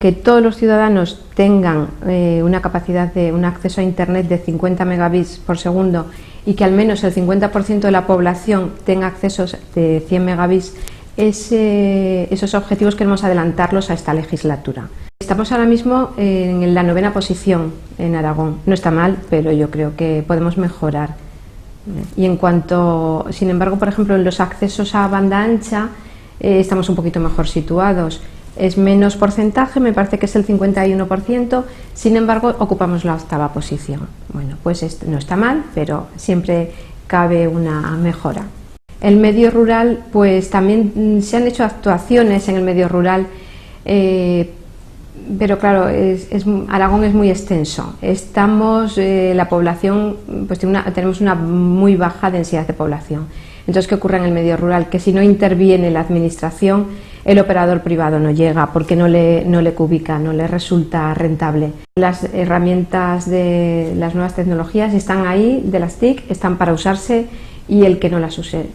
Que todos los ciudadanos tengan una capacidad de un acceso a Internet de 50 megabits por segundo y que al menos el 50% de la población tenga accesos de 100 megabits, esos objetivos queremos adelantarlos a esta legislatura. Estamos ahora mismo en la 9ª posición en Aragón. No está mal, pero yo creo que podemos mejorar. Y en cuanto, sin embargo, por ejemplo, en los accesos a banda ancha estamos un poquito mejor situados. Es menos porcentaje, me parece que es el 51%, sin embargo ocupamos la 8ª posición. Bueno, pues no está mal, pero siempre cabe una mejora. El medio rural, pues también se han hecho actuaciones en el medio rural, pero claro, Aragón es muy extenso. La población, pues tenemos una muy baja densidad de población. Entonces, ¿qué ocurre en el medio rural? Que si no interviene la administración, el operador privado no llega porque no le cubica, no le resulta rentable. Las herramientas de las nuevas tecnologías están ahí, de las TIC, están para usarse, y el que no las use,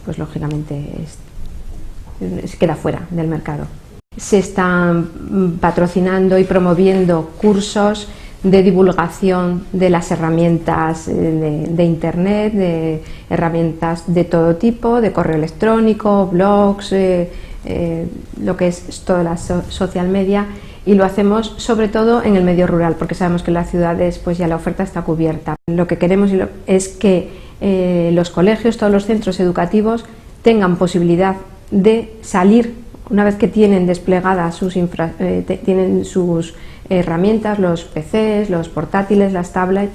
pues lógicamente se queda fuera del mercado. Se están patrocinando y promoviendo cursos de divulgación de las herramientas de Internet, de herramientas de todo tipo, de correo electrónico, blogs, lo que es toda la social media, y lo hacemos sobre todo en el medio rural, porque sabemos que en las ciudades pues ya la oferta está cubierta. Lo que queremos es que los colegios, todos los centros educativos tengan posibilidad de salir, una vez que tienen desplegadas tienen sus herramientas, los PCs, los portátiles, las tablets,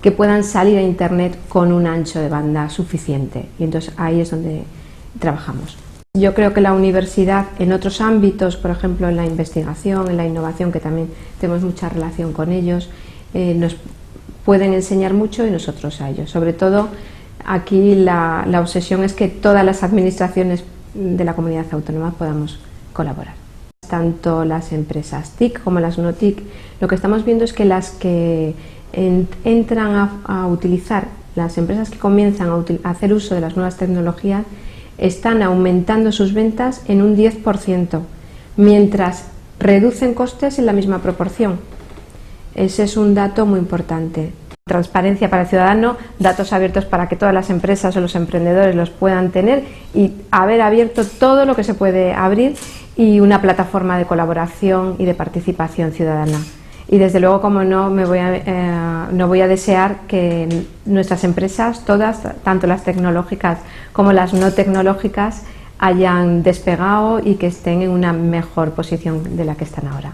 que puedan salir a Internet con un ancho de banda suficiente, y entonces ahí es donde trabajamos. Yo creo que la universidad, en otros ámbitos, por ejemplo en la investigación, en la innovación, que también tenemos mucha relación con ellos, nos pueden enseñar mucho y nosotros a ellos. Sobre todo aquí la obsesión es que todas las administraciones de la comunidad autónoma podamos colaborar. Tanto las empresas TIC como las no TIC, lo que estamos viendo es que las que entran a utilizar, las empresas que comienzan a hacer uso de las nuevas tecnologías, están aumentando sus ventas en un 10%, mientras reducen costes en la misma proporción. Ese es un dato muy importante. Transparencia para el ciudadano, datos abiertos para que todas las empresas o los emprendedores los puedan tener, y haber abierto todo lo que se puede abrir, y una plataforma de colaboración y de participación ciudadana. Y desde luego, como no, no voy a desear que nuestras empresas, todas, tanto las tecnológicas como las no tecnológicas, hayan despegado y que estén en una mejor posición de la que están ahora.